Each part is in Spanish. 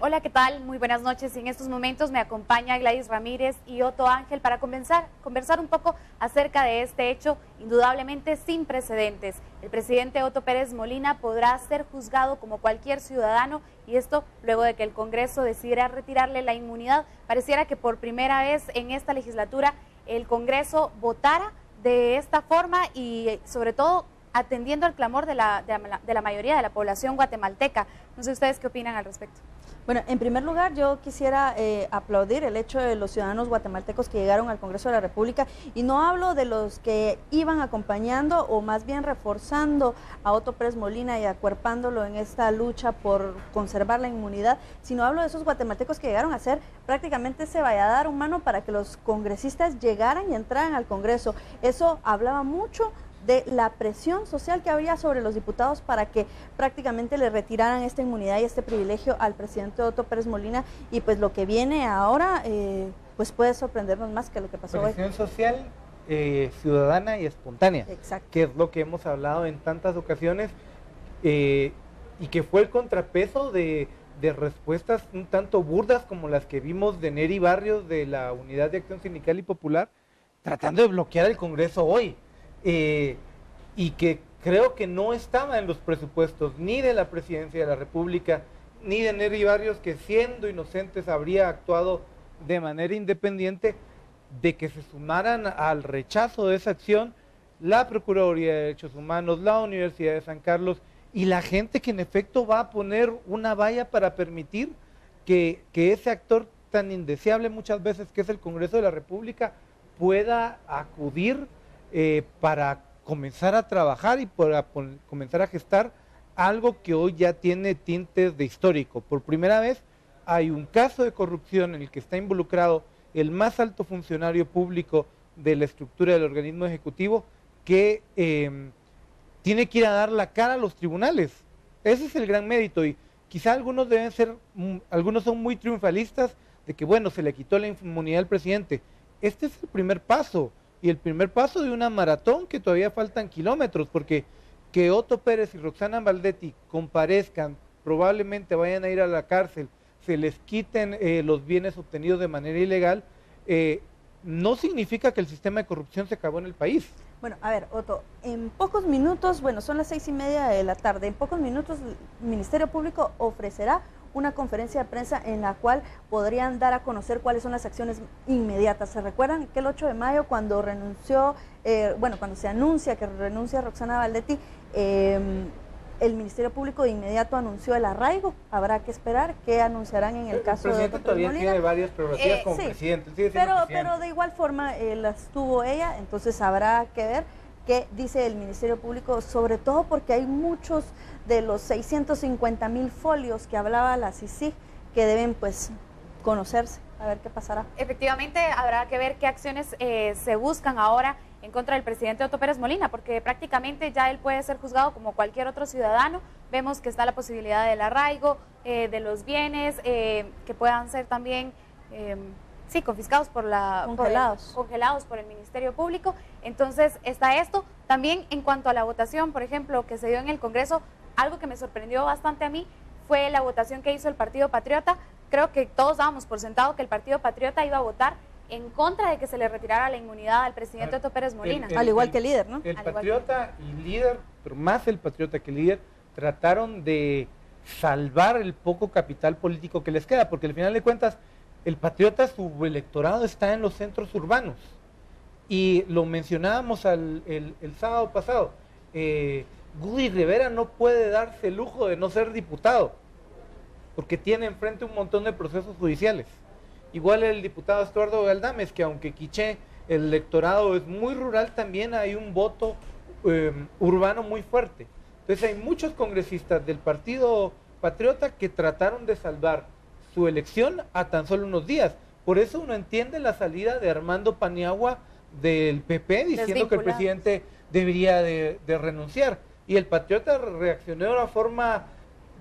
Hola, ¿qué tal? Muy buenas noches. En estos momentos me acompaña Gladys Ramírez y Otto Ángel para conversar un poco acerca de este hecho indudablemente sin precedentes. El presidente Otto Pérez Molina podrá ser juzgado como cualquier ciudadano, y esto luego de que el Congreso decidiera retirarle la inmunidad. Pareciera que por primera vez en esta legislatura el Congreso votara de esta forma y sobre todo atendiendo al clamor de la mayoría de la población guatemalteca. No sé ustedes qué opinan al respecto. Bueno, en primer lugar yo quisiera aplaudir el hecho de los ciudadanos guatemaltecos que llegaron al Congreso de la República, y no hablo de los que iban acompañando o más bien reforzando a Otto Pérez Molina y acuerpándolo en esta lucha por conservar la inmunidad, sino hablo de esos guatemaltecos que llegaron a ser prácticamente ese valladar humano para que los congresistas llegaran y entraran al Congreso. Eso hablaba mucho de la presión social que había sobre los diputados para que prácticamente le retiraran esta inmunidad y este privilegio al presidente Otto Pérez Molina, y pues lo que viene ahora pues puede sorprendernos más que lo que pasó hoy. Presión social, ciudadana y espontánea. Exacto. Que es lo que hemos hablado en tantas ocasiones, y que fue el contrapeso de respuestas un tanto burdas como las que vimos de Neri Barrios de la Unidad de Acción Sindical y Popular tratando de bloquear el Congreso hoy. Y que creo que no estaba en los presupuestos ni de la Presidencia de la República ni de Neri Barrios, que siendo inocentes habría actuado de manera independiente, de que se sumaran al rechazo de esa acción la Procuraduría de Derechos Humanos, la Universidad de San Carlos y la gente que en efecto va a poner una valla para permitir que ese actor tan indeseable muchas veces que es el Congreso de la República pueda acudir para comenzar a trabajar y para comenzar a gestar algo que hoy ya tiene tintes de histórico. Por primera vez hay un caso de corrupción en el que está involucrado el más alto funcionario público de la estructura del organismo ejecutivo, que tiene que ir a dar la cara a los tribunales. Ese es el gran mérito, y quizá algunos son muy triunfalistas de que bueno, se le quitó la inmunidad al presidente. Este es el primer paso, y el primer paso de una maratón que todavía faltan kilómetros, porque que Otto Pérez y Roxana Baldetti comparezcan, probablemente vayan a ir a la cárcel, se les quiten los bienes obtenidos de manera ilegal, no significa que el sistema de corrupción se acabó en el país. Bueno, a ver, Otto, en pocos minutos, bueno, son las 6:30 de la tarde, en pocos minutos el Ministerio Público ofrecerá una conferencia de prensa en la cual podrían dar a conocer cuáles son las acciones inmediatas. ¿Se recuerdan que el 8 de mayo cuando renunció, cuando se anuncia que renuncia Roxana Baldetti, el Ministerio Público de inmediato anunció el arraigo? Habrá que esperar qué anunciarán en el caso de Otto todavía Molina. Tiene varias prerrogativas como sí, presidente. pero de igual forma las tuvo ella, entonces habrá que ver qué dice el Ministerio Público, sobre todo porque hay muchos de los 650,000 folios que hablaba la CICIG que deben pues conocerse, a ver qué pasará. Efectivamente, habrá que ver qué acciones se buscan ahora en contra del presidente Otto Pérez Molina, porque prácticamente ya él puede ser juzgado como cualquier otro ciudadano. Vemos que está la posibilidad del arraigo, de los bienes, que puedan ser también confiscados congelados por el Ministerio Público. Entonces está esto. También en cuanto a la votación, por ejemplo, que se dio en el Congreso, algo que me sorprendió bastante a mí fue la votación que hizo el Partido Patriota. Creo que todos dábamos por sentado que el Partido Patriota iba a votar en contra de que se le retirara la inmunidad al presidente Otto Pérez Molina. Al igual que el líder, ¿no? El Patriota y líder, pero más el Patriota que el líder, trataron de salvar el poco capital político que les queda, porque al final de cuentas el Patriota, su electorado está en los centros urbanos, y lo mencionábamos el sábado pasado. Gudy Rivera no puede darse el lujo de no ser diputado, porque tiene enfrente un montón de procesos judiciales. Igual el diputado Estuardo Galdames, que aunque quiché el electorado es muy rural, también hay un voto urbano muy fuerte. Entonces hay muchos congresistas del Partido Patriota que trataron de salvar su elección a tan solo unos días. Por eso uno entiende la salida de Armando Paniagua del PP diciendo que el presidente debería de renunciar. Y el Patriota reaccionó de una forma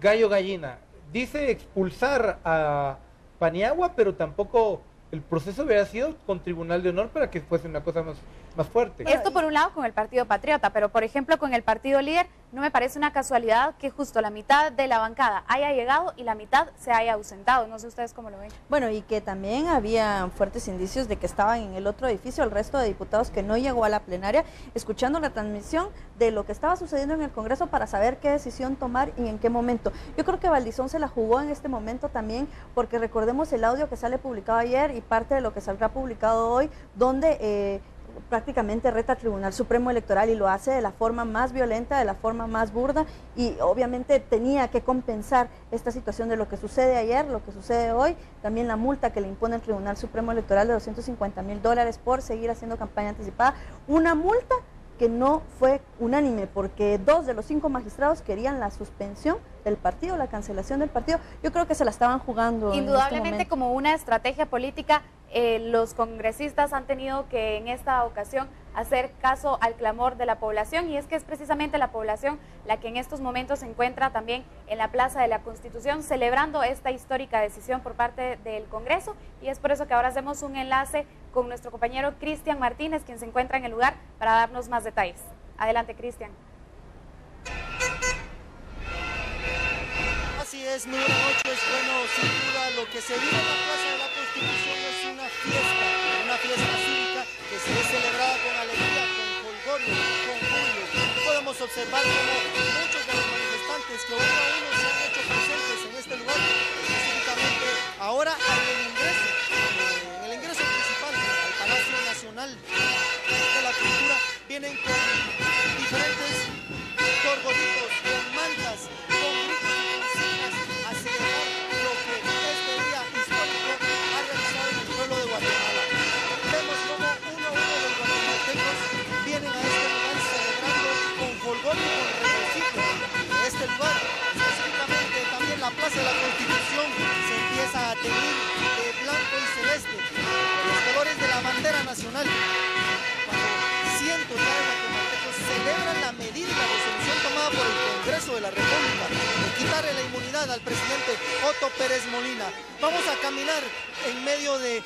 gallo-gallina. Dice expulsar a Paniagua, pero tampoco el proceso hubiera sido con tribunal de honor para que fuese una cosa más fuerte. Esto por un lado con el Partido Patriota, pero por ejemplo con el Partido Líder no me parece una casualidad que justo la mitad de la bancada haya llegado y la mitad se haya ausentado. No sé ustedes cómo lo ven. Bueno, y que también había fuertes indicios de que estaban en el otro edificio el resto de diputados que no llegó a la plenaria, escuchando la transmisión de lo que estaba sucediendo en el Congreso para saber qué decisión tomar y en qué momento. Yo creo que Valdizón se la jugó en este momento también, porque recordemos el audio que sale publicado ayer y parte de lo que saldrá publicado hoy, donde prácticamente reta al Tribunal Supremo Electoral y lo hace de la forma más violenta, de la forma más burda, y obviamente tenía que compensar esta situación de lo que sucede ayer, lo que sucede hoy, también la multa que le impone el Tribunal Supremo Electoral de $250,000 por seguir haciendo campaña anticipada, una multa que no fue unánime, porque 2 de los 5 magistrados querían la suspensión del partido, la cancelación del partido. Yo creo que se la estaban jugando. Indudablemente como una estrategia política, los congresistas han tenido que en esta ocasión hacer caso al clamor de la población, y es que es precisamente la población la que en estos momentos se encuentra también en la Plaza de la Constitución celebrando esta histórica decisión por parte del Congreso, y es por eso que ahora hacemos un enlace con nuestro compañero Cristian Martínez, quien se encuentra en el lugar para darnos más detalles. Adelante, Cristian. Así es, muy buenas noches. Bueno, sin duda lo que se vive en la Plaza de la Constitución es una fiesta cívica que se es celebrada con alegría, con jolgorio, con júbilo. Podemos observar como muchos de los manifestantes que uno a uno se han hecho presentes en este lugar, específicamente ahora en el ingreso principal al Palacio Nacional de la Cultura, vienen con diferentes gorgoritos, con mantas, con gritos y consignas a celebrar lo que este día histórico ha realizado en el pueblo de Guatemala. Vemos como uno a uno de los guatemaltecos vienen a este lugar celebrando con jolgorio y con regocijo. Este lugar, específicamente también la Plaza de la Constitución, se empieza a teñir de blanco y celeste, con los colores de la bandera nacional. Cuando cientos de guatemaltecos celebran la medida y la resolución tomada por el Congreso de la República de quitarle la inmunidad al presidente Otto Pérez Molina. Vamos a caminar en medio de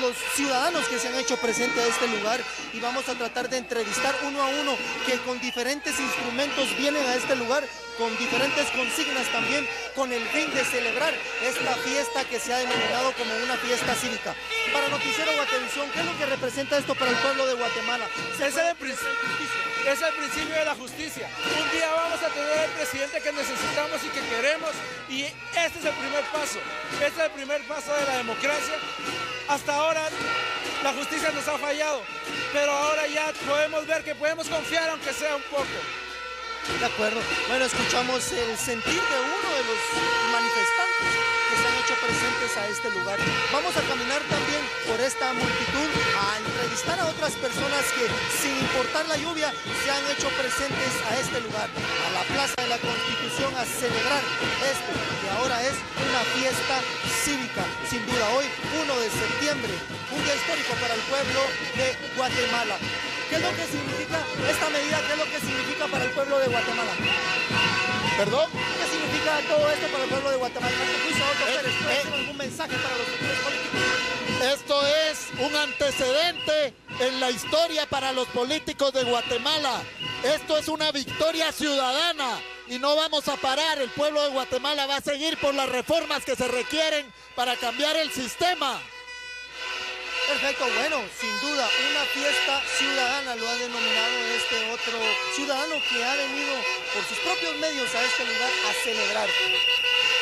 los ciudadanos que se han hecho presentes a este lugar y vamos a tratar de entrevistar uno a uno que con diferentes instrumentos vienen a este lugar, con diferentes consignas también, con el fin de celebrar esta fiesta que se ha denominado como una fiesta cívica. Para Noticiero Guatevisión, ¿qué es lo que representa esto para el pueblo de Guatemala? Es el principio de la justicia. Un día vamos a tener el presidente que necesitamos y que queremos, y este es el primer paso. Este es el primer paso de la democracia. Hasta ahora la justicia nos ha fallado, pero ahora ya podemos ver que podemos confiar aunque sea un poco. De acuerdo. Bueno, escuchamos el sentir de uno de los manifestantes que se han hecho presentes a este lugar. Vamos a caminar también por esta multitud a entrevistar a otras personas que, sin importar la lluvia, se han hecho presentes a este lugar, a la Plaza de la Constitución, a celebrar esto, que ahora es una fiesta cívica. Sin duda, hoy, 1 de septiembre, un día histórico para el pueblo de Guatemala. ¿Qué es lo que significa esta medida? ¿Qué es lo que significa para el pueblo de Guatemala? ¿Perdón? ¿Qué significa todo esto para el pueblo de Guatemala? ¿Tiene algún mensaje para los futuros políticos? Esto es un antecedente en la historia para los políticos de Guatemala. Esto es una victoria ciudadana y no vamos a parar. El pueblo de Guatemala va a seguir por las reformas que se requieren para cambiar el sistema. Perfecto, bueno, sin duda, una fiesta ciudadana lo ha denominado este otro ciudadano que ha venido por sus propios medios a este lugar a celebrar.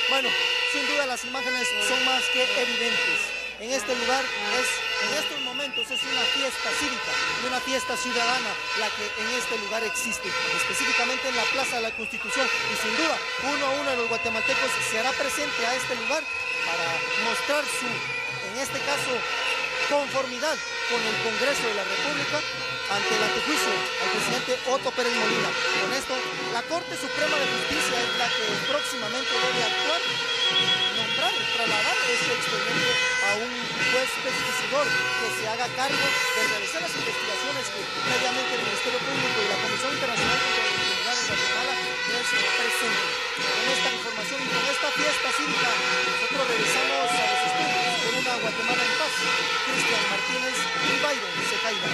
Bueno, sin duda las imágenes son más que evidentes. En este lugar, en estos momentos, es una fiesta cívica y una fiesta ciudadana la que en este lugar existe, específicamente en la Plaza de la Constitución. Y sin duda, uno a uno de los guatemaltecos se hará presente a este lugar para mostrar su, en este caso, conformidad con el Congreso de la República ante el antejuicio al presidente Otto Pérez Molina. Con esto, la Corte Suprema de Justicia es la que próximamente debe actuar, nombrar, trasladar este expediente a un juez pesquisidor que se haga cargo de realizar las investigaciones que previamente el Ministerio Público y la Comisión Internacional contra la Impunidad en Guatemala, se presente. Con esta información y con esta fiesta cívica, nosotros regresamos a los estudios con una Guatemala en paz. Cristian Martínez y Byron Secaira.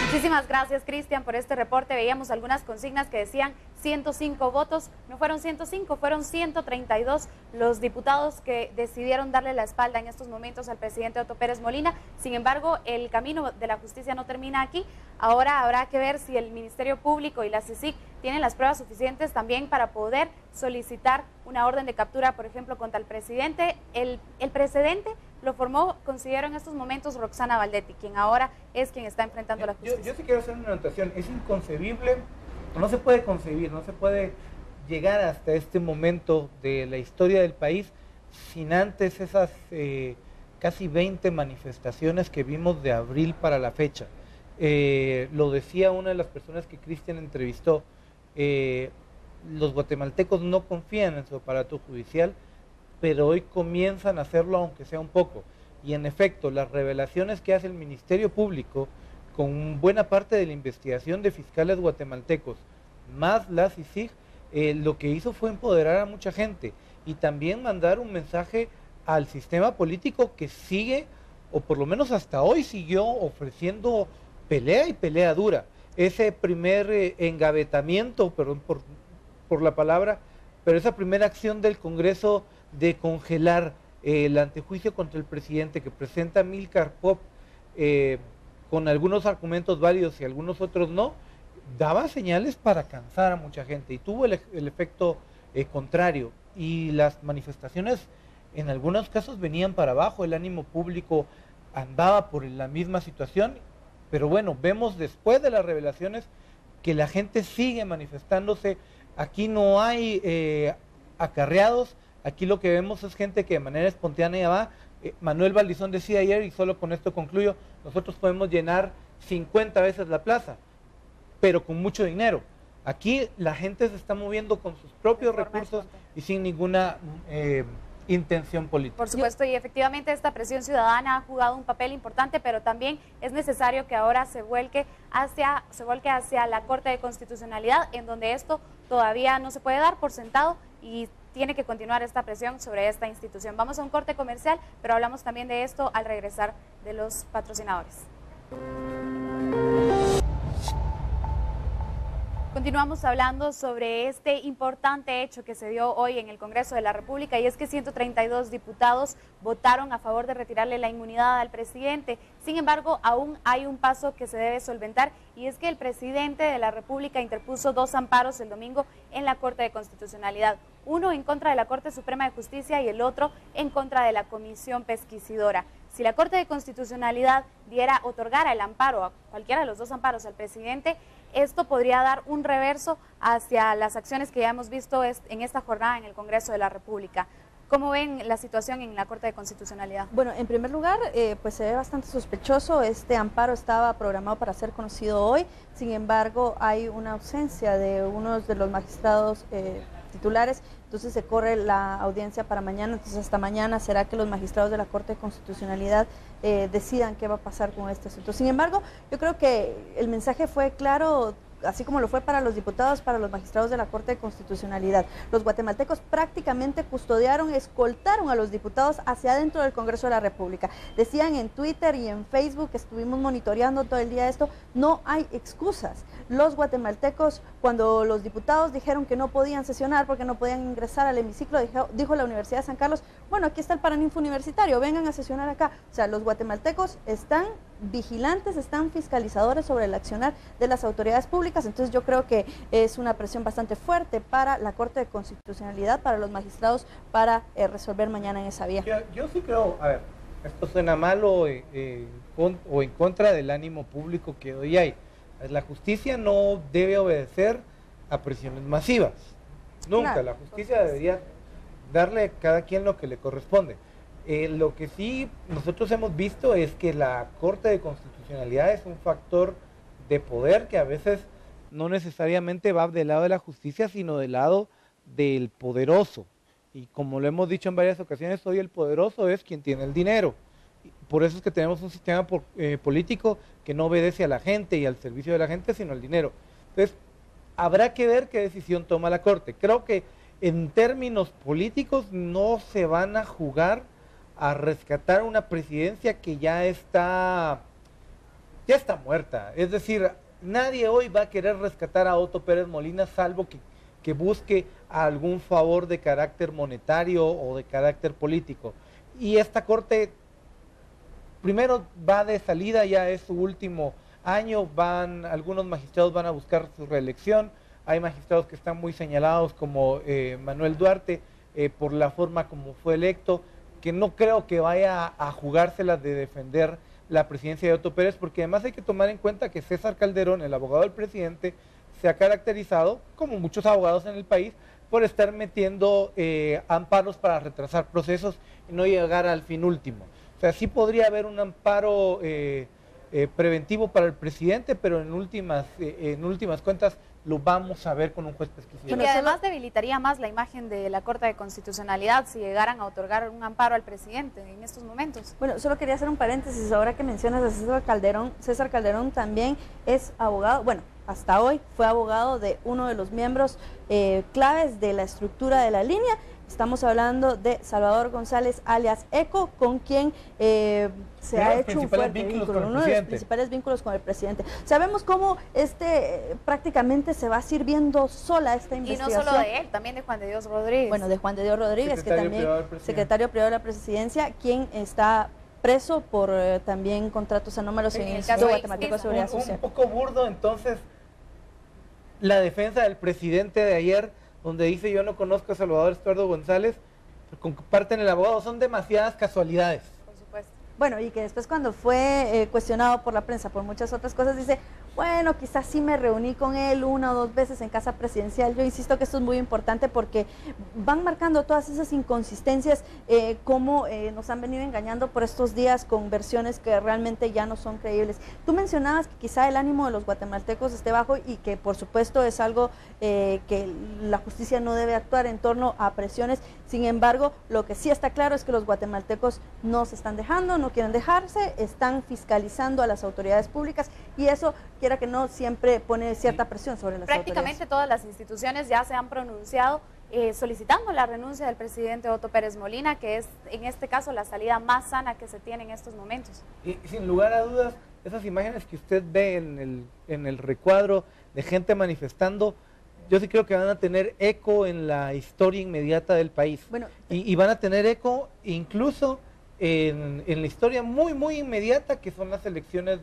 Muchísimas gracias, Cristian, por este reporte. Veíamos algunas consignas que decían 105 votos, no fueron 105, fueron 132 los diputados que decidieron darle la espalda en estos momentos al presidente Otto Pérez Molina. Sin embargo, el camino de la justicia no termina aquí. Ahora habrá que ver si el Ministerio Público y la CICIG tienen las pruebas suficientes también para poder solicitar una orden de captura, por ejemplo, contra el presidente. El precedente lo formó, considero en estos momentos, Roxana Valdetti, quien ahora es quien está enfrentando la justicia. Yo sí quiero hacer una anotación. Es inconcebible, no se puede concebir, no se puede llegar hasta este momento de la historia del país sin antes esas casi 20 manifestaciones que vimos de abril para la fecha. Lo decía una de las personas que Cristian entrevistó, los guatemaltecos no confían en su aparato judicial, pero hoy comienzan a hacerlo aunque sea un poco. Y en efecto, las revelaciones que hace el Ministerio Público con buena parte de la investigación de fiscales guatemaltecos, más la CICIG, lo que hizo fue empoderar a mucha gente y también mandar un mensaje al sistema político que sigue, o por lo menos hasta hoy siguió ofreciendo pelea y pelea dura. Ese primer engavetamiento, perdón por la palabra, pero esa primera acción del Congreso de congelar el antejuicio contra el presidente que presenta Amílcar Pop con algunos argumentos válidos y algunos otros no, daba señales para cansar a mucha gente y tuvo el efecto contrario. Y las manifestaciones en algunos casos venían para abajo, el ánimo público andaba por la misma situación, pero bueno, vemos después de las revelaciones que la gente sigue manifestándose. Aquí no hay acarreados, aquí lo que vemos es gente que de manera espontánea va. Manuel Valdizón decía ayer, y solo con esto concluyo, nosotros podemos llenar 50 veces la plaza, pero con mucho dinero. Aquí la gente se está moviendo con sus propios recursos y sin ninguna intención política. Por supuesto, y efectivamente esta presión ciudadana ha jugado un papel importante, pero también es necesario que ahora se vuelque hacia la Corte de Constitucionalidad, en donde esto todavía no se puede dar por sentado y tiene que continuar esta presión sobre esta institución. Vamos a un corte comercial, pero hablamos también de esto al regresar de los patrocinadores. Continuamos hablando sobre este importante hecho que se dio hoy en el Congreso de la República, y es que 132 diputados votaron a favor de retirarle la inmunidad al presidente. Sin embargo, aún hay un paso que se debe solventar, y es que el presidente de la República interpuso 2 amparos el domingo en la Corte de Constitucionalidad. Uno en contra de la Corte Suprema de Justicia y el otro en contra de la Comisión Pesquisidora. Si la Corte de Constitucionalidad otorgara el amparo, a cualquiera de los 2 amparos al presidente, esto podría dar un reverso hacia las acciones que ya hemos visto en esta jornada en el Congreso de la República. ¿Cómo ven la situación en la Corte de Constitucionalidad? Bueno, en primer lugar, pues se ve bastante sospechoso. Este amparo estaba programado para ser conocido hoy, sin embargo, hay una ausencia de uno de los magistrados titulares, entonces se corre la audiencia para mañana, entonces hasta mañana será que los magistrados de la Corte de Constitucionalidad decidan qué va a pasar con este asunto. Sin embargo, yo creo que el mensaje fue claro, así como lo fue para los diputados, para los magistrados de la Corte de Constitucionalidad. Los guatemaltecos prácticamente custodiaron, escoltaron a los diputados hacia adentro del Congreso de la República. Decían en Twitter y en Facebook, estuvimos monitoreando todo el día esto, no hay excusas. Los guatemaltecos, cuando los diputados dijeron que no podían sesionar porque no podían ingresar al hemiciclo, dijo la Universidad de San Carlos, bueno, aquí está el Paraninfo Universitario, vengan a sesionar acá. O sea, los guatemaltecos están vigilantes, están fiscalizadores sobre el accionar de las autoridades públicas, entonces yo creo que es una presión bastante fuerte para la Corte de Constitucionalidad, para los magistrados, para resolver mañana en esa vía. Yo sí creo, a ver, esto suena malo o en contra del ánimo público que hoy hay. La justicia no debe obedecer a presiones masivas, nunca. Claro, la justicia debería darle a cada quien lo que le corresponde. Lo que sí nosotros hemos visto es que la Corte de Constitucionalidad es un factor de poder que a veces no necesariamente va del lado de la justicia, sino del lado del poderoso. Y como lo hemos dicho en varias ocasiones, hoy el poderoso es quien tiene el dinero. Por eso es que tenemos un sistema político que no obedece a la gente y al servicio de la gente, sino al dinero. Entonces, habrá que ver qué decisión toma la Corte. Creo que en términos políticos no se van a jugar a rescatar una presidencia que ya está muerta. Es decir, nadie hoy va a querer rescatar a Otto Pérez Molina salvo que busque algún favor de carácter monetario o de carácter político. Y esta Corte primero va de salida, ya es su último año, algunos magistrados van a buscar su reelección, hay magistrados que están muy señalados como Manuel Duarte por la forma como fue electo, que no creo que vaya a jugársela de defender la presidencia de Otto Pérez, porque además hay que tomar en cuenta que César Calderón, el abogado del presidente, se ha caracterizado, como muchos abogados en el país, por estar metiendo amparos para retrasar procesos y no llegar al fin último. O sea, sí podría haber un amparo preventivo para el presidente, pero en últimas cuentas lo vamos a ver con un juez pesquisero. Y que además debilitaría más la imagen de la Corte de Constitucionalidad si llegaran a otorgar un amparo al presidente en estos momentos. Bueno, solo quería hacer un paréntesis ahora que mencionas a César Calderón. César Calderón también es abogado, bueno, hasta hoy fue abogado de uno de los miembros claves de la estructura de la línea. Estamos hablando de Salvador González, alias Eco, con quien se ha hecho un fuerte vínculo, uno de los principales vínculos con el presidente. Sabemos cómo prácticamente se va sirviendo sola esta investigación. Y no solo de él, también de Juan de Dios Rodríguez. Bueno, de Juan de Dios Rodríguez, que también secretario privado de la presidencia, quien está preso por también contratos anómalos en el Instituto Guatemalteco de Seguridad Social. Un poco burdo, entonces, la defensa del presidente de ayer, donde dice yo no conozco a Salvador Estuardo González, comparten el abogado, son demasiadas casualidades. Por supuesto. Bueno, y que después cuando fue cuestionado por la prensa por muchas otras cosas, dice, bueno, quizás sí me reuní con él 1 o 2 veces en casa presidencial. Yo insisto que esto es muy importante porque van marcando todas esas inconsistencias, como nos han venido engañando por estos días con versiones que realmente ya no son creíbles. Tú mencionabas que quizá el ánimo de los guatemaltecos esté bajo y que por supuesto es algo que la justicia no debe actuar en torno a presiones. Sin embargo, lo que sí está claro es que los guatemaltecos no se están dejando, no quieren dejarse, están fiscalizando a las autoridades públicas y eso, quiera que no, siempre pone cierta presión sobre las autoridades. Prácticamente todas las instituciones ya se han pronunciado solicitando la renuncia del presidente Otto Pérez Molina, que es en este caso la salida más sana que se tiene en estos momentos. Y sin lugar a dudas, esas imágenes que usted ve en el recuadro de gente manifestando, yo sí creo que van a tener eco en la historia inmediata del país. Bueno, y van a tener eco incluso en la historia muy, muy inmediata que son las elecciones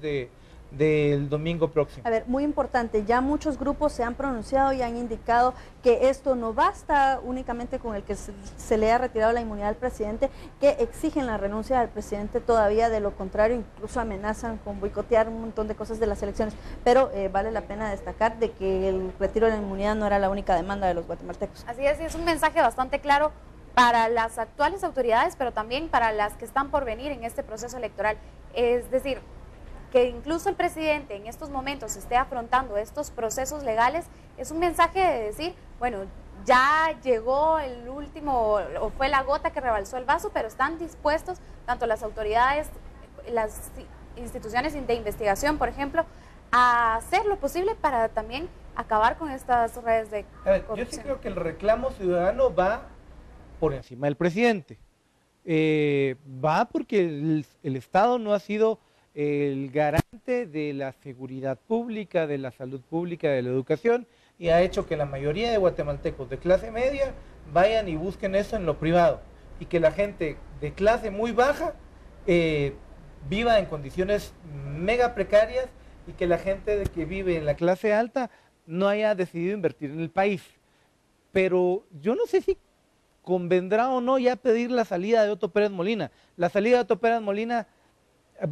del domingo próximo. A ver, muy importante, ya muchos grupos se han pronunciado y han indicado que esto no basta únicamente con el que se le haya retirado la inmunidad al presidente, que exigen la renuncia del presidente todavía, de lo contrario incluso amenazan con boicotear un montón de cosas de las elecciones, pero vale la pena destacar de que el retiro de la inmunidad no era la única demanda de los guatemaltecos. Así es un mensaje bastante claro para las actuales autoridades, pero también para las que están por venir en este proceso electoral. Es decir, que incluso el presidente en estos momentos esté afrontando estos procesos legales, es un mensaje de decir, bueno, ya llegó el último, o fue la gota que rebalsó el vaso, pero están dispuestos, tanto las autoridades, las instituciones de investigación, por ejemplo, a hacer lo posible para también acabar con estas redes de corrupción. Yo sí creo que el reclamo ciudadano va por encima del presidente. Va porque el Estado no ha sido el garante de la seguridad pública, de la salud pública, de la educación, y ha hecho que la mayoría de guatemaltecos de clase media vayan y busquen eso en lo privado, y que la gente de clase muy baja viva en condiciones mega precarias, y que la gente que vive en la clase alta no haya decidido invertir en el país. Pero yo no sé si convendrá o no ya pedir la salida de Otto Pérez Molina. La salida de Otto Pérez Molina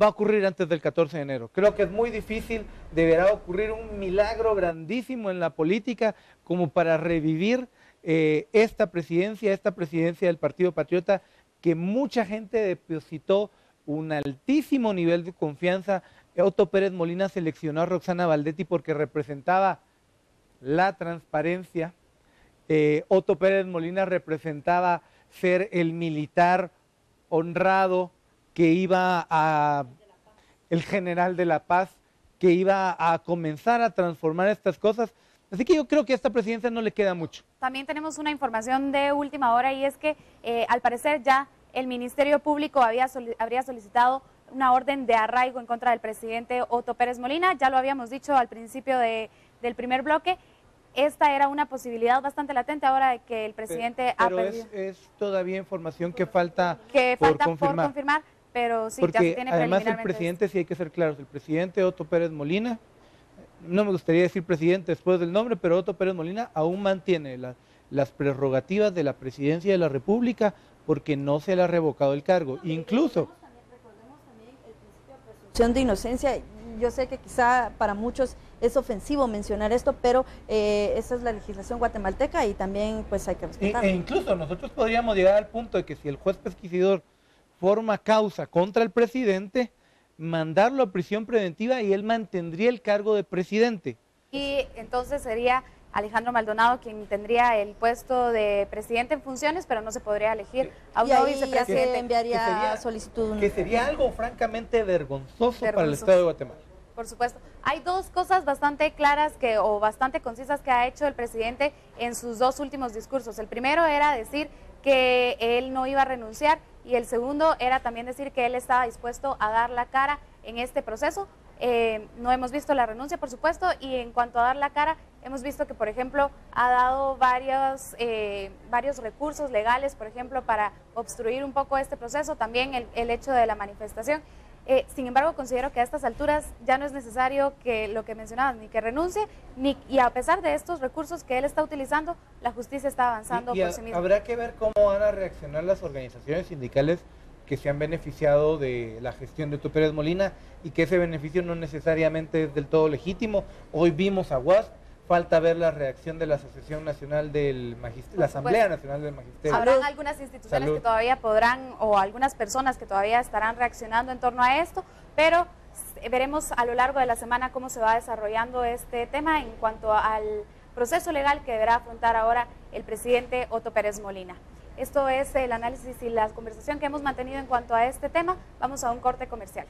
va a ocurrir antes del 14 de enero. Creo que es muy difícil, deberá ocurrir un milagro grandísimo en la política como para revivir esta presidencia del Partido Patriota, que mucha gente depositó un altísimo nivel de confianza. Otto Pérez Molina seleccionó a Roxana Valdetti porque representaba la transparencia. Otto Pérez Molina representaba ser el militar honrado que el general de la paz, que iba a comenzar a transformar estas cosas. Así que yo creo que a esta presidencia no le queda mucho. También tenemos una información de última hora y es que al parecer ya el Ministerio Público habría solicitado una orden de arraigo en contra del presidente Otto Pérez Molina. Ya lo habíamos dicho al principio del primer bloque. Esta era una posibilidad bastante latente ahora de que el presidente ha perdido. Es todavía información que falta por confirmar. Pero sí, porque ya se tiene además el presidente, sí hay que ser claros, el presidente Otto Pérez Molina, no me gustaría decir presidente después del nombre, pero Otto Pérez Molina aún mantiene las prerrogativas de la presidencia de la República porque no se le ha revocado el cargo. Incluso... Recordemos también el principio de presunción de inocencia. Yo sé que quizá para muchos es ofensivo mencionar esto, pero esa es la legislación guatemalteca y también pues hay que respetarla. E incluso nosotros podríamos llegar al punto de que si el juez pesquisidor forma causa contra el presidente, mandarlo a prisión preventiva y él mantendría el cargo de presidente. Y entonces sería Alejandro Maldonado quien tendría el puesto de presidente en funciones, pero no se podría elegir a un nuevo vicepresidente. Ya se enviaría solicitud. Que sería algo francamente vergonzoso para el Estado de Guatemala. Por supuesto. Hay dos cosas bastante claras o bastante concisas que ha hecho el presidente en sus dos últimos discursos. El primero era decir que él no iba a renunciar y el segundo era también decir que él estaba dispuesto a dar la cara en este proceso. No hemos visto la renuncia, por supuesto, y en cuanto a dar la cara, hemos visto que, por ejemplo, ha dado varios recursos legales, por ejemplo, para obstruir un poco este proceso, también el hecho de la manifestación. Sin embargo, considero que a estas alturas ya no es necesario que lo que mencionabas, ni que renuncie, y a pesar de estos recursos que él está utilizando, la justicia está avanzando por sí misma. Habrá que ver cómo van a reaccionar las organizaciones sindicales que se han beneficiado de la gestión de Otto Pérez Molina y que ese beneficio no necesariamente es del todo legítimo. Hoy vimos a UASP, falta ver la reacción de la Asociación Nacional del Magisterio, la Asamblea Nacional del Magisterio. Habrán algunas instituciones que todavía podrán, o algunas personas que todavía estarán reaccionando en torno a esto, pero veremos a lo largo de la semana cómo se va desarrollando este tema en cuanto al proceso legal que deberá afrontar ahora el presidente Otto Pérez Molina. Esto es el análisis y la conversación que hemos mantenido en cuanto a este tema. Vamos a un corte comercial.